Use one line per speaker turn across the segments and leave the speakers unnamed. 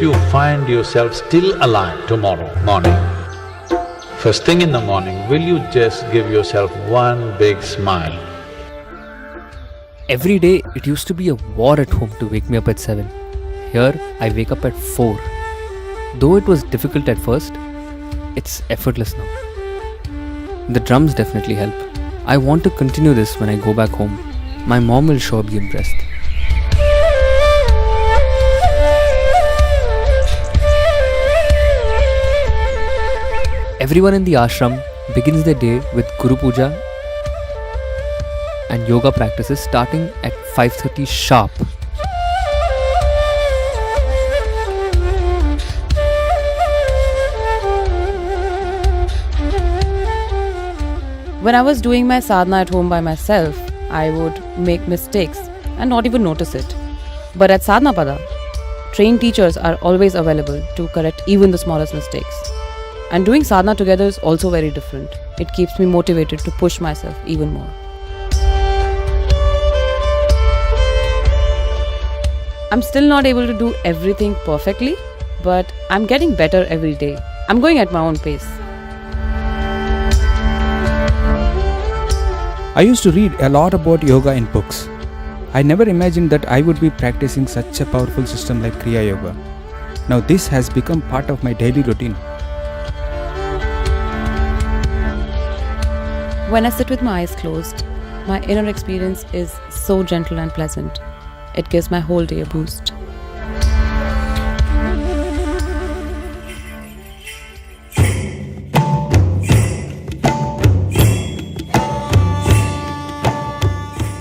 you find yourself still alive tomorrow morning, first thing in the morning, will you just give yourself one big smile?
Every day it used to be a war at home to wake me up at 7. Here I wake up at 4. Though it was difficult at first, it's effortless now. The drums definitely help. I want to continue this when I go back home. My mom will sure be impressed. Everyone in the ashram begins their day with Guru Puja and yoga practices starting at 5:30 sharp.
When I was doing my sadhana at home by myself, I would make mistakes and not even notice it. But at Sadhana Pada, trained teachers are always available to correct even the smallest mistakes. And doing sadhana together is also very different. It keeps me motivated to push myself even more. I'm still not able to do everything perfectly, but I'm getting better every day. I'm going at my own pace.
I used to read a lot about yoga in books. I never imagined that I would be practicing such a powerful system like Kriya Yoga. Now this has become part of my daily routine.
When I sit with my eyes closed, my inner experience is so gentle and pleasant. It gives my whole day a boost.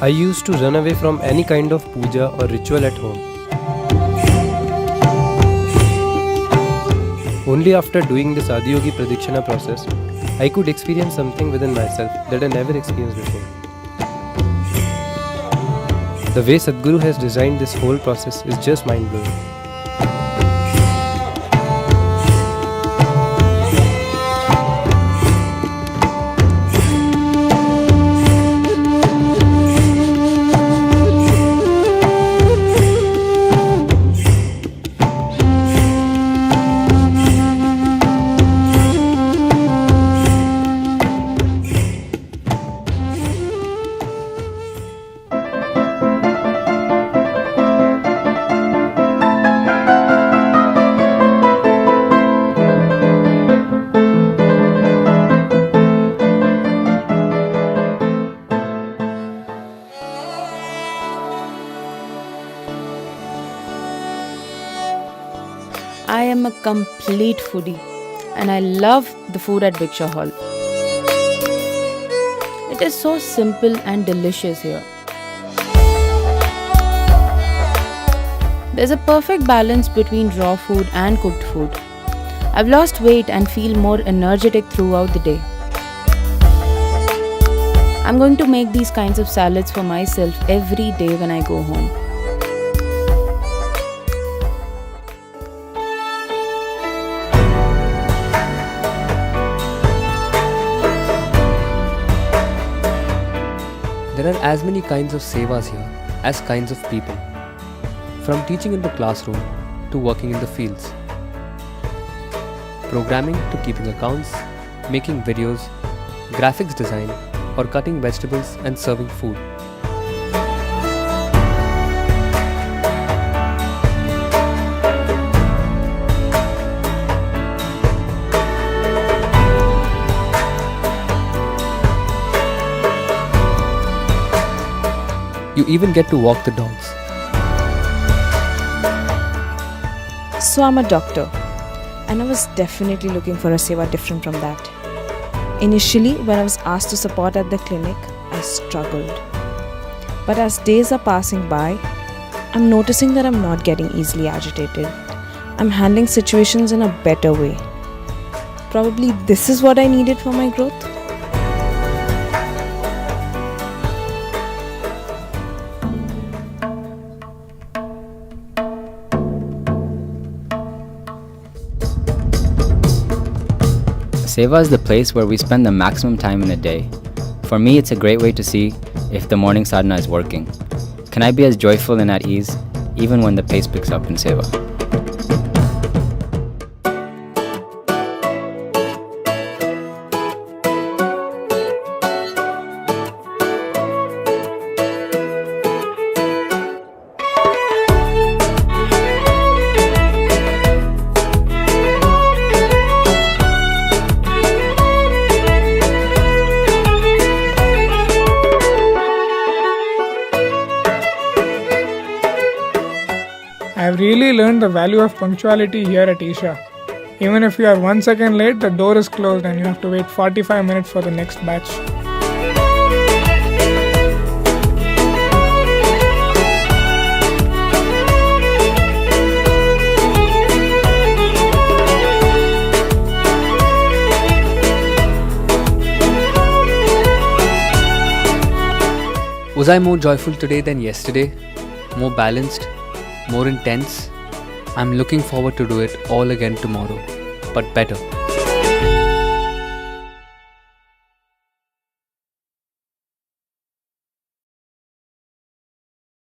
I used to run away from any kind of puja or ritual at home. Only after doing this Adiyogi Pradikshana process, I could experience something within myself that I never experienced before. The way Sadhguru has designed this whole process is just mind-blowing.
I am a complete foodie and I love the food at Bhiksha Hall. It is so simple and delicious here. There's a perfect balance between raw food and cooked food. I've lost weight and feel more energetic throughout the day. I'm going to make these kinds of salads for myself every day when I go home.
There are as many kinds of sevas here as kinds of people. From teaching in the classroom to working in the fields. Programming to keeping accounts, making videos, graphics design, or cutting vegetables and serving food. You even get to walk the dogs.
So I'm a doctor, and I was definitely looking for a seva different from that. Initially, when I was asked to support at the clinic, I struggled. But as days are passing by, I'm noticing that I'm not getting easily agitated. I'm handling situations in a better way. Probably this is what I needed for my growth.
Seva is the place where we spend the maximum time in a day. For me, it's a great way to see if the morning sadhana is working. Can I be as joyful and at ease even when the pace picks up in Seva?
really learned the value of punctuality here at Isha. Even if you are 1 second late, the door is closed and you have to wait 45 minutes for the next batch.
Was I more joyful today than yesterday? More balanced? More intense? I'm looking forward to do it all again tomorrow, but better.